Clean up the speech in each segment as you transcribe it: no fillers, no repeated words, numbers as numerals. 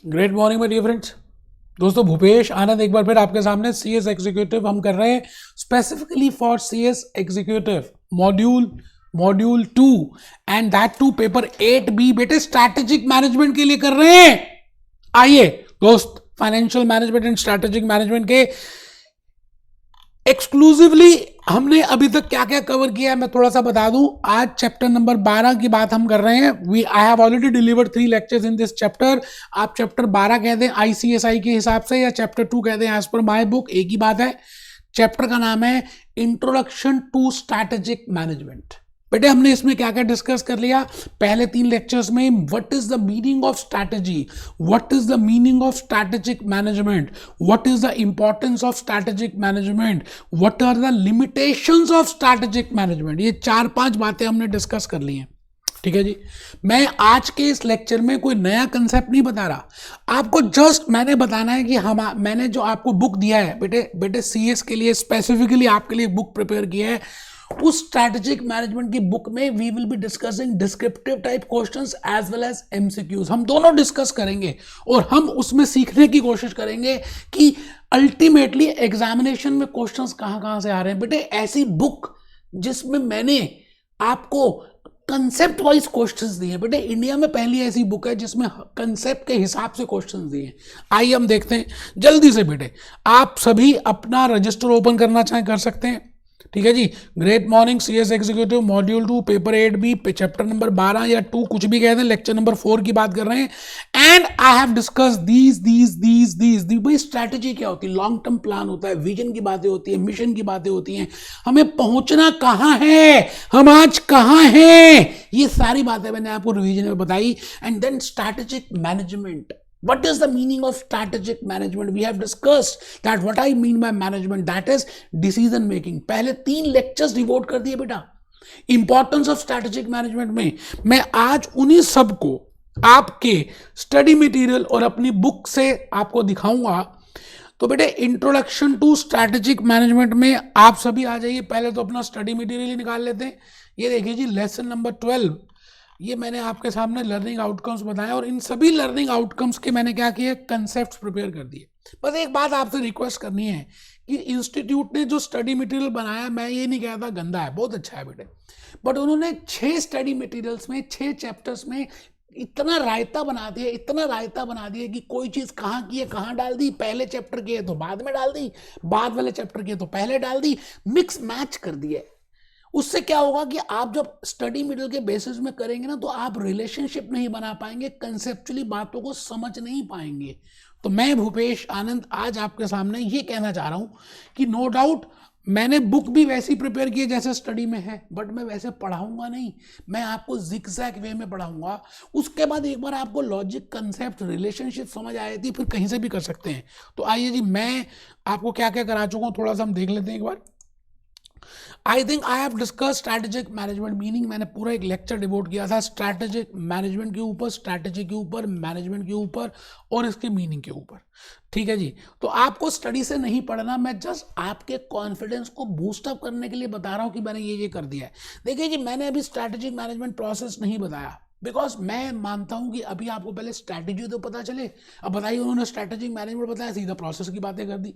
Great morning my dear friends. दोस्तों, भूपेश आनंद एक बार फिर आपके सामने सीएस एग्जीक्यूटिव हम कर रहे हैं specifically for CS executive module 2 and that too paper 8B। बेटे स्ट्रैटेजिक मैनेजमेंट के लिए कर रहे हैं। आइए दोस्त, financial management and strategic management के एक्सक्लूसिवली हमने अभी तक क्या क्या कवर किया है मैं थोड़ा सा बता दूं। आज चैप्टर नंबर 12 की बात हम कर रहे हैं। I have already delivered 3 lectures in this chapter. आप चैप्टर 12 कह दें आईसीएसआई के हिसाब से या चैप्टर 2 कह दें एज पर माय बुक, एक ही बात है। चैप्टर का नाम है इंट्रोडक्शन टू स्ट्रैटेजिक मैनेजमेंट। बेटे हमने इसमें क्या क्या डिस्कस कर लिया पहले 3 लेक्चर्स में। What is the meaning of strategy, what is the meaning of strategic management, what is the importance of strategic management, what are the limitations of strategic management. ये 4-5 बातें हमने डिस्कस कर ली हैं। ठीक है जी। मैं आज के इस लेक्चर में कोई नया कंसेप्ट नहीं बता रहा आपको, जस्ट मैंने बताना है कि मैंने जो आपको बुक दिया है बेटे सीएस के लिए स्पेसिफिकली आपके लिए बुक प्रिपेयर किया है। उस स्ट्रैटेजिक मैनेजमेंट की बुक में we will be discussing descriptive type questions as well as MCQs. हम दोनों डिस्कस करेंगे और हम उसमें सीखने की कोशिश करेंगे कि अल्टीमेटली एग्जामिनेशन में क्वेश्चंस कहां से आ रहे हैं। बेटे ऐसी बुक जिसमें मैंने आपको कंसेप्ट वाइज क्वेश्चंस दिए हैं। बेटे इंडिया में पहली ऐसी बुक है जिसमें कंसेप्ट के हिसाब से क्वेश्चंस दिए हैं। आइए हम देखते हैं जल्दी से। बेटे आप सभी अपना रजिस्टर ओपन करना चाहें कर सकते हैं। ठीक है जी। Great morning CS executive module 2 paper 8B chapter number 12 या 2 कुछ भी कहते हैं, लेक्चर नंबर 4 की बात कर रहे हैं। And I have discuss these भाई स्ट्रैटेजी क्या होती है, लॉन्ग टर्म प्लान होता है, विजन की बातें होती है, मिशन की बातें होती हैं, हमें पहुंचना कहां है, हम आज कहां हैं, ये सारी बातें मैंने आपको रिवीजन में बताई। And then strategic management, what is the meaning of strategic management? We have discussed that what I mean by management, that is decision making। पहले 3 लेक्चर्स डिवोट कर दिए बेटा इंपॉर्टेंस ऑफ स्ट्रैटेजिक मैनेजमेंट में। मैं आज उन्हीं सब को आपके स्टडी मटेरियल और अपनी बुक से आपको दिखाऊंगा। तो बेटे इंट्रोडक्शन टू स्ट्रैटेजिक मैनेजमेंट में आप सभी आ जाइए। पहले तो अपना स्टडी मटेरियल ही निकाल लेते हैं। ये देखिए जी, लेसन नंबर 12, ये मैंने आपके सामने लर्निंग आउटकम्स बताए और इन सभी लर्निंग आउटकम्स के मैंने क्या किया, कंसेप्ट्स प्रिपेयर कर दिए। बस एक बात आपसे रिक्वेस्ट करनी है कि इंस्टीट्यूट ने जो स्टडी मटेरियल बनाया, मैं ये नहीं कहता गंदा है, बहुत अच्छा है बेटे, बट उन्होंने 6 स्टडी मटेरियल्स में 6 चैप्टर्स में इतना रायता बना दिया कि कोई चीज़ कहाँ की है कहाँ डाल दी, पहले चैप्टर की है तो बाद में डाल दी, बाद वाले चैप्टर की है तो पहले डाल दी, मिक्स मैच कर दिया। उससे क्या होगा कि आप जब स्टडी मटेरियल के बेसिस में करेंगे ना तो आप रिलेशनशिप नहीं बना पाएंगे, कंसेप्चुअली बातों को समझ नहीं पाएंगे। तो मैं भूपेश आनंद आज आपके सामने ये कहना चाह रहा हूं कि नो डाउट मैंने बुक भी वैसी प्रिपेयर की है जैसे स्टडी में है, बट मैं वैसे पढ़ाऊंगा नहीं, मैं आपको जिगजैग वे में पढ़ाऊंगा। उसके बाद एक बार आपको लॉजिक, कंसेप्ट, रिलेशनशिप समझ आ जाती है, फिर कहीं से भी कर सकते हैं। तो आइए जी, मैं आपको क्या क्या करा चुका हूँ थोड़ा सा हम देख लेते हैं एक बार। I think I have discuss strategic management meaning. मैंने पूरा एक लेक्चर डिवोट किया था स्ट्रैटेजिक मैनेजमेंट के ऊपर, स्ट्रैटेजी के ऊपर, मैनेजमेंट के ऊपर और इसके मीनिंग के ऊपर। ठीक है जी। तो आपको स्टडी से नहीं पढ़ना, मैं जस्ट आपके कॉन्फिडेंस को बूस्ट अप करने के लिए बता रहा हूं कि मैंने ये कर दिया है। देखिए जी, मैंने अभी स्ट्रैटेजिक मैनेजमेंट प्रोसेस नहीं बताया बिकॉज मैं मानता हूं कि अभी आपको पहले स्ट्रैटेजी तो पता चले। अब बताइए, उन्होंने स्ट्रैटेजिक मैनेजमेंट बताया, सीधा प्रोसेस की बातें कर दी,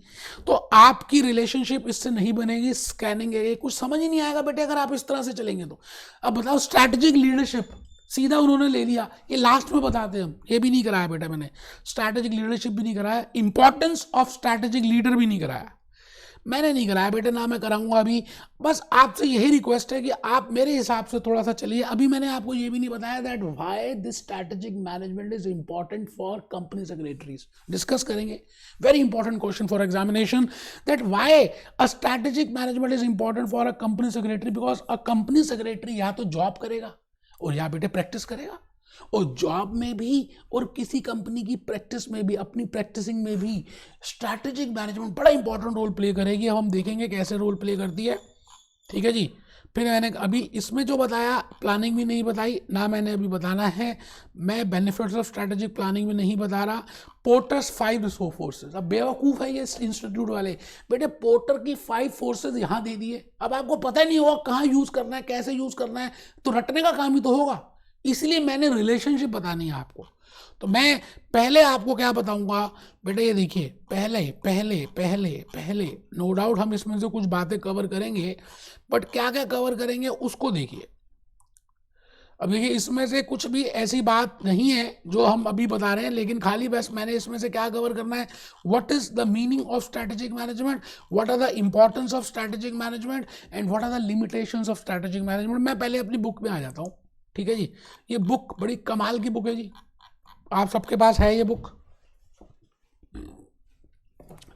तो आपकी रिलेशनशिप इससे नहीं बनेगी। स्कैनिंग है, कुछ समझ ही नहीं आएगा बेटे अगर आप इस तरह से चलेंगे तो। अब बताओ स्ट्रैटेजिक लीडरशिप सीधा उन्होंने ले लिया, ये लास्ट में बताते हैं हम, ये भी नहीं कराया बेटा मैंने, स्ट्रैटेजिक लीडरशिप भी नहीं कराया, इंपॉर्टेंस ऑफ स्ट्रैटेजिक लीडर भी नहीं कराया, मैंने नहीं कराया बेटे, ना मैं कराऊंगा अभी। बस आपसे यही रिक्वेस्ट है कि आप मेरे हिसाब से थोड़ा सा चलिए। अभी मैंने आपको ये भी नहीं बताया that why this strategic management is important for company secretaries. Discuss करेंगे, very important question for examination, that why a strategic management is important for a company secretary. Because a company secretary या तो job करेगा और या बेटे practice करेगा, और job में भी और किसी कंपनी की प्रैक्टिस में भी, अपनी प्रैक्टिसिंग में भी स्ट्रैटेजिक मैनेजमेंट बड़ा इंपॉर्टेंट रोल प्ले करेगी। अब हम देखेंगे कैसे रोल प्ले करती है। ठीक है जी। फिर मैंने अभी इसमें जो बताया, प्लानिंग भी नहीं बताई, ना मैंने अभी बताना है। मैं बेनिफिट्स ऑफ स्ट्रैटेजिक प्लानिंग में नहीं बता रहा। पोर्टर्स 5 रिसोर्स फोर्सेज, अब बेवकूफ़ है ये इंस्टीट्यूट वाले, बेटे पोर्टर की 5 फोर्सेज यहाँ दे दिए। अब आपको पता नहीं होगा कहाँ यूज़ करना है, कैसे यूज़ करना है, तो रटने का काम ही तो होगा। इसलिए मैंने रिलेशनशिप बतानी है आपको। तो मैं पहले आपको क्या बताऊंगा बेटा, ये देखिए, पहले पहले पहले पहले नो डाउट हम इसमें से कुछ बातें कवर करेंगे, बट क्या क्या कवर करेंगे उसको देखिए। अब देखिए, इसमें से कुछ भी ऐसी बात नहीं है जो हम अभी बता रहे हैं, लेकिन खाली बस मैंने इसमें से क्या कवर करना है, what is the meaning of strategic management, what are the importance of strategic management and what are the limitations of strategic management. मैं पहले अपनी बुक में आ जाता हूँ, ठीक है जी। ये बुक बड़ी कमाल की बुक है जी, आप सबके पास है ये बुक।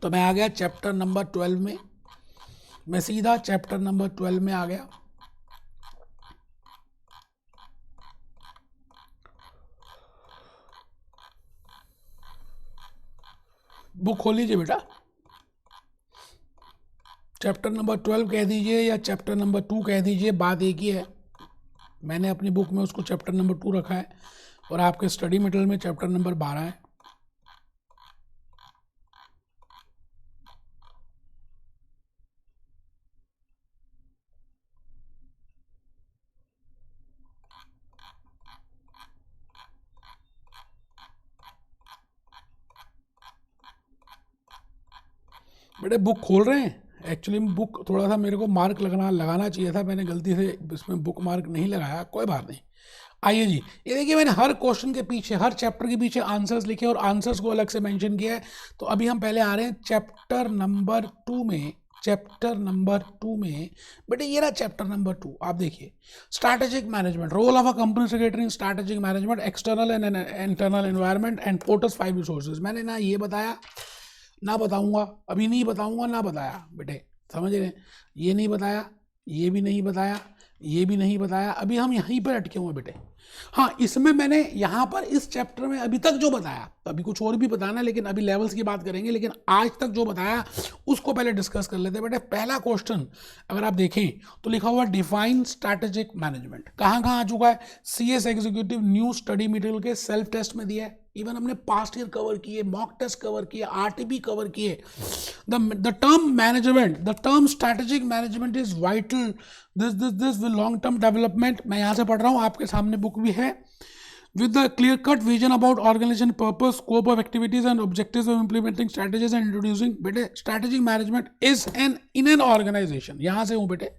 तो मैं आ गया चैप्टर नंबर 12 में, मैं सीधा चैप्टर नंबर 12 में आ गया। बुक खोल लीजिए बेटा, चैप्टर नंबर 12 कह दीजिए या चैप्टर नंबर 2 कह दीजिए, बात एक ही है। मैंने अपनी बुक में उसको चैप्टर नंबर 2 रखा है और आपके स्टडी मटेरियल में चैप्टर नंबर 12 है। बेटे बुक खोल रहे हैं, एक्चुअली बुक थोड़ा सा मेरे को मार्क लगाना चाहिए था, मैंने गलती से इसमें बुक मार्क नहीं लगाया, कोई बात नहीं। आइए जी, ये देखिए मैंने हर क्वेश्चन के पीछे, हर चैप्टर के पीछे आंसर्स लिखे और आंसर्स को अलग से मेंशन किया है। तो अभी हम पहले आ रहे हैं चैप्टर नंबर 2 में। चैप्टर नंबर 2 में बेटे ये रहा चैप्टर नंबर 2, आप देखिए, strategic management, role of a company secretary in strategic management, external and internal environment and porter's 5 resources. मैंने ना ये बताया ना बताऊंगा, अभी नहीं बताऊंगा ना बताया बेटे, समझ रहे हैं, ये नहीं बताया, ये भी नहीं बताया, ये भी नहीं बताया, अभी हम यहीं पर अटके हुए बेटे। हाँ, इसमें मैंने यहाँ पर इस चैप्टर में अभी तक जो बताया, तो अभी कुछ और भी बताना है, लेकिन अभी लेवल्स की बात करेंगे, लेकिन आज तक जो बताया उसको पहले डिस्कस कर लेते हैं बेटे। पहला क्वेश्चन अगर आप देखें तो लिखा हुआ डिफाइन स्ट्रैटेजिक मैनेजमेंट, कहाँ कहाँ आ चुका है, CS executive new study material के सेल्फ टेस्ट में दिया है, इवन हमने पास्ट ईयर कवर किए, मॉक टेस्ट कवर किए, RTP कवर किए। The term management, the term strategic management is vital this will long term development. मैं यहाँ से पढ़ रहा हूँ, आपके सामने बुक भी है। With the clear-cut vision about organization purpose, scope of activities and objectives of implementing strategies and introducing, बेटे strategic management is in an organization, यहाँ से हूँ बेटे,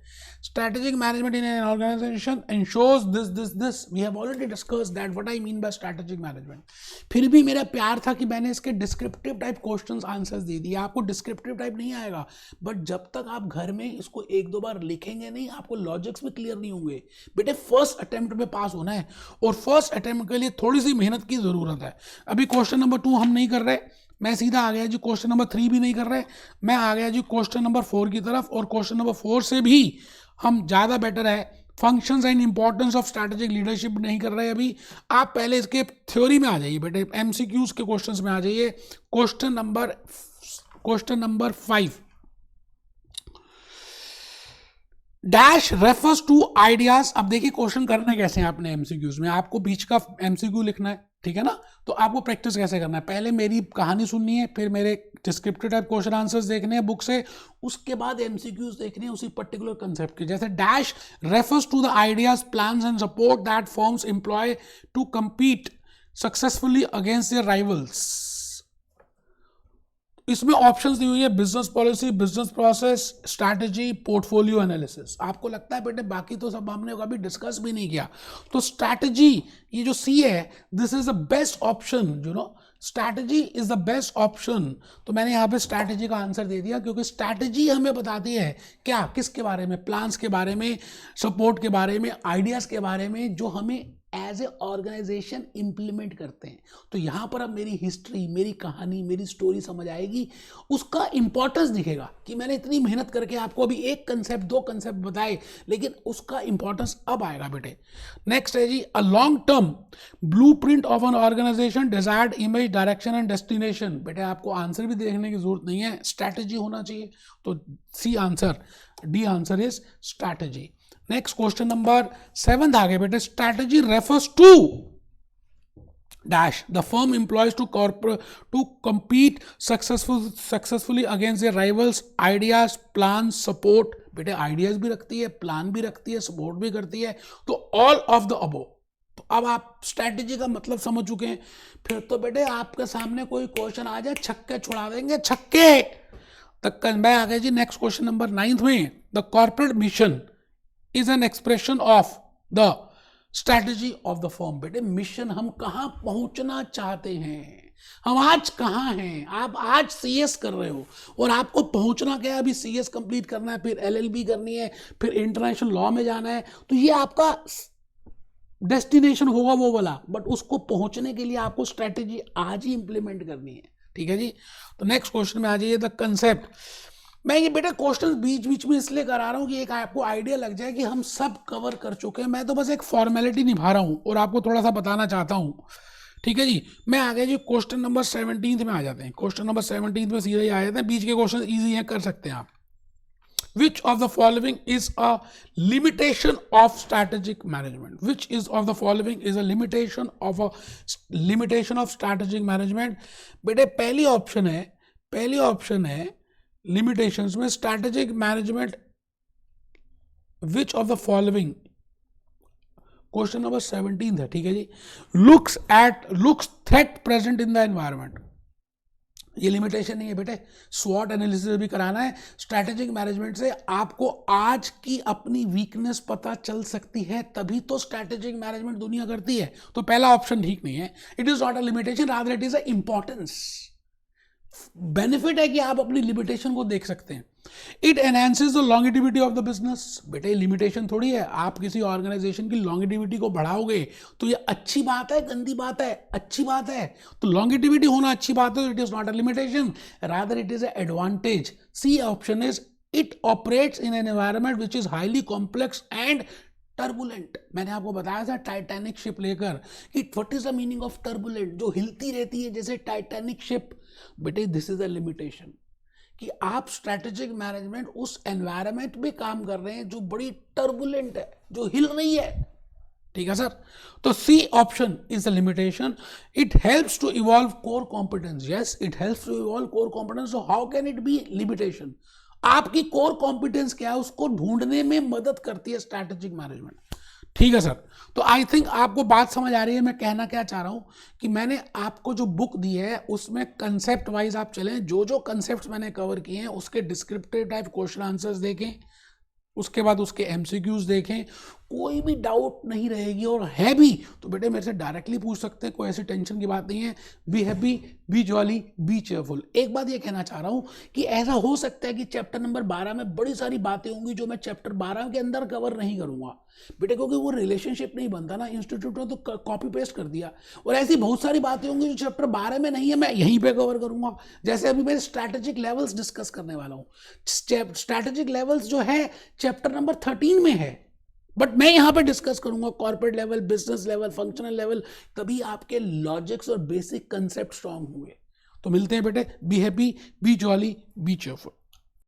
strategic management in an organization ensures this we have already discussed that what I mean by strategic management। फिर भी मेरा प्यार था कि मैंने इसके डिस्क्रिप्टिव टाइप क्वेश्चंस आंसर्स दे दिए, आपको डिस्क्रिप्टिव टाइप नहीं आएगा, बट जब तक आप घर में इसको एक दो बार लिखेंगे नहीं, आपको लॉजिक्स भी क्लियर नहीं होंगे बेटे। फर्स्ट अटेम्प्ट में पास होना है और फर्स्ट अटेम्प्ट के लिए थोड़ी सी मेहनत की जरूरत है। अभी क्वेश्चन नंबर 2 हम नहीं कर रहे, मैं सीधा आ गया जी क्वेश्चन नंबर 3 भी नहीं कर रहे, मैं आ गया जी क्वेश्चन नंबर 4 की तरफ, और क्वेश्चन नंबर 4 से भी हम ज़्यादा बेटर है, functions and importance of strategic leadership नहीं कर रहे अभी। आप पहले इसके थ्योरी में आ जाइए बेटे, MCQs के क्वेश्चंस में आ जाइए। Question number 5, dash refers to ideas. अब देखिए क्वेश्चन करने कैसे हैं आपने MCQs में, आपको बीच का MCQ लिखना है, ठीक है ना। तो आपको प्रैक्टिस कैसे करना है, पहले मेरी कहानी सुननी है, फिर मेरे डिस्क्रिप्टिव टाइप क्वेश्चन आंसर्स देखने हैं बुक से, उसके बाद MCQs देखने हैं उसी पर्टिकुलर कंसेप्ट के। जैसे dash refers to the ideas, plans and support that firms employ to compete successfully against their rivals. इसमें ऑप्शंस दी हुई है, business policy, business process, strategy, portfolio analysis. आपको लगता है बेटे बाकी तो सब हमने कभी डिस्कस भी नहीं किया, तो स्ट्रैटेजी ये जो C है, this is the best option, you know, strategy is the best option. तो मैंने यहाँ पे स्ट्रैटेजी का आंसर दे दिया, क्योंकि स्ट्रैटेजी हमें बताती है क्या, किसके बारे में, प्लान्स के बारे में, सपोर्ट के बारे में, आइडियाज के बारे में, जो हमें एज ए ऑर्गेनाइजेशन इंप्लीमेंट करते हैं। तो यहां पर अब मेरी हिस्ट्री, मेरी कहानी, मेरी स्टोरी समझ आएगी, उसका इंपॉर्टेंस दिखेगा कि मैंने इतनी मेहनत करके आपको अभी एक कंसेप्ट, दो कंसेप्ट बताए, लेकिन उसका इंपॉर्टेंस अब आएगा बेटे। नेक्स्ट है जी, a long term blueprint of an organisation, desired image, direction and destination. बेटे आपको आंसर भी देखने की जरूरत नहीं है, स्ट्रैटेजी होना चाहिए, तो C answer, D answer is strategy. Next question number 7 आ गए बेटे, strategy refers to dash the firm employs to compete successfully against their rivals, ideas, plan, support. बेटे आइडियाज भी रखती है, प्लान भी रखती है, सपोर्ट भी करती है, तो ऑल ऑफ द अबव। तो अब आप स्ट्रैटेजी का मतलब समझ चुके हैं, फिर तो बेटे आपके सामने कोई क्वेश्चन आ जाए छक्के छुड़ा देंगे, छक्के तक। मैं आ गया जी नेक्स्ट क्वेश्चन नंबर 9 में। The corporate mission is an expression of the strategy of the firm. बेटे मिशन, हम कहां पहुंचना चाहते हैं, हम आज कहां हैं। आप आज सीएस कर रहे हो और आपको पहुंचना क्या है, अभी सीएस कंप्लीट करना है, फिर एलएलबी करनी है, फिर इंटरनेशनल लॉ में जाना है, तो ये आपका डेस्टिनेशन होगा वो वाला, बट उसको पहुंचने के लिए आपको स्ट्रैटेजी आज ही इंप्लीमेंट करनी है। ठीक है जी। तो नेक्स्ट क्वेश्चन में आ जाइए, द कंसेप्ट। मैं ये बेटा क्वेश्चन बीच बीच में इसलिए करा रहा हूं कि एक आपको आइडिया लग जाए कि हम सब कवर कर चुके हैं। मैं तो बस एक फॉर्मेलिटी निभा रहा हूं और आपको थोड़ा सा बताना चाहता हूं। ठीक है जी। मैं आ गया जी क्वेश्चन नंबर 17 में आ जाते हैं। क्वेश्चन नंबर 17 में सीधे ही आ जाते हैं, बीच के क्वेश्चन इजी हैं, कर सकते हैं आप। Which of the following is a limitation of strategic management? Which is of the following is a limitation of strategic management? बेटे पहली ऑप्शन है limitations में strategic management. Which of the following? Question number 17 है। ठीक है जी। looks threat present in the environment. ये limitation नहीं है बेटे, स्वॉट एनालिसिस भी कराना है। स्ट्रैटेजिक मैनेजमेंट से आपको आज की अपनी वीकनेस पता चल सकती है, तभी तो स्ट्रैटेजिक मैनेजमेंट दुनिया करती है। तो पहला ऑप्शन ठीक नहीं है। It is not a limitation, rather it is a importance. Benefit है कि आप अपनी लिमिटेशन को देख सकते हैं। It enhances the longevity of the business. बेटे लिमिटेशन थोड़ी है, आप किसी ऑर्गेनाइजेशन की लॉन्गेटिविटी को बढ़ाओगे तो ये अच्छी बात है, गंदी बात है, अच्छी बात है। तो लॉन्गेटिविटी होना अच्छी बात है, it is not a limitation, rather it is an advantage. C option is it operates in an environment which is highly complex and turbulent. मैंने आपको बताया था टाइटैनिक शिप लेकर कि what is the meaning of turbulent, जो हिलती रहती है जैसे टाइटैनिक शिप। बेटे दिस इज अ लिमिटेशन कि आप स्ट्रैटेजिक मैनेजमेंट उस एनवायरनमेंट में काम कर रहे हैं जो बड़ी टर्बुलेंट है, जो हिल रही है। ठीक है सर। तो C option is the limitation. It helps to evolve core competence. Yes, it helps to evolve core competence. So how can it be limitation? आपकी कोर कॉम्पिटेंस क्या है, उसको ढूंढने में मदद करती है स्ट्रैटेजिक मैनेजमेंट। ठीक है सर। तो आई थिंक आपको बात समझ आ रही है मैं कहना क्या चाह रहा हूं, कि मैंने आपको जो बुक दी है उसमें कंसेप्ट वाइज आप चलें, जो जो कंसेप्ट मैंने कवर किए हैं उसके डिस्क्रिप्टिव टाइप क्वेश्चन आंसर्स देखें, उसके बाद उसके एमसीक्यूज देखें, कोई भी डाउट नहीं रहेगी। और है भी तो बेटे मेरे से डायरेक्टली पूछ सकते हैं, कोई ऐसी टेंशन की बात नहीं है। Be happy, B jolly, B cheerful. एक बात ये कहना चाह रहा हूं कि ऐसा हो सकता है कि चैप्टर नंबर 12 में बड़ी सारी बातें होंगी जो मैं चैप्टर 12 के अंदर कवर नहीं करूंगा बेटे, क्योंकि वो रिलेशनशिप नहीं बनता ना, इंस्टीट्यूट ने तो कॉपी पेस्ट कर दिया। और ऐसी बहुत सारी बातें होंगी जो चैप्टर 12 में नहीं है, मैं यहीं पे कवर करूंगा। जैसे अभी मैं स्ट्रैटेजिक लेवल्स डिस्कस करने वाला हूँ। स्ट्रैटेजिक लेवल्स जो है चैप्टर नंबर 13 में है, बट मैं यहां पे डिस्कस करूंगा corporate level, business level, functional level. तभी आपके लॉजिक्स और बेसिक कंसेप्ट स्ट्रांग होंगे। तो मिलते हैं बेटे। Be happy, B jolly, B cheerful.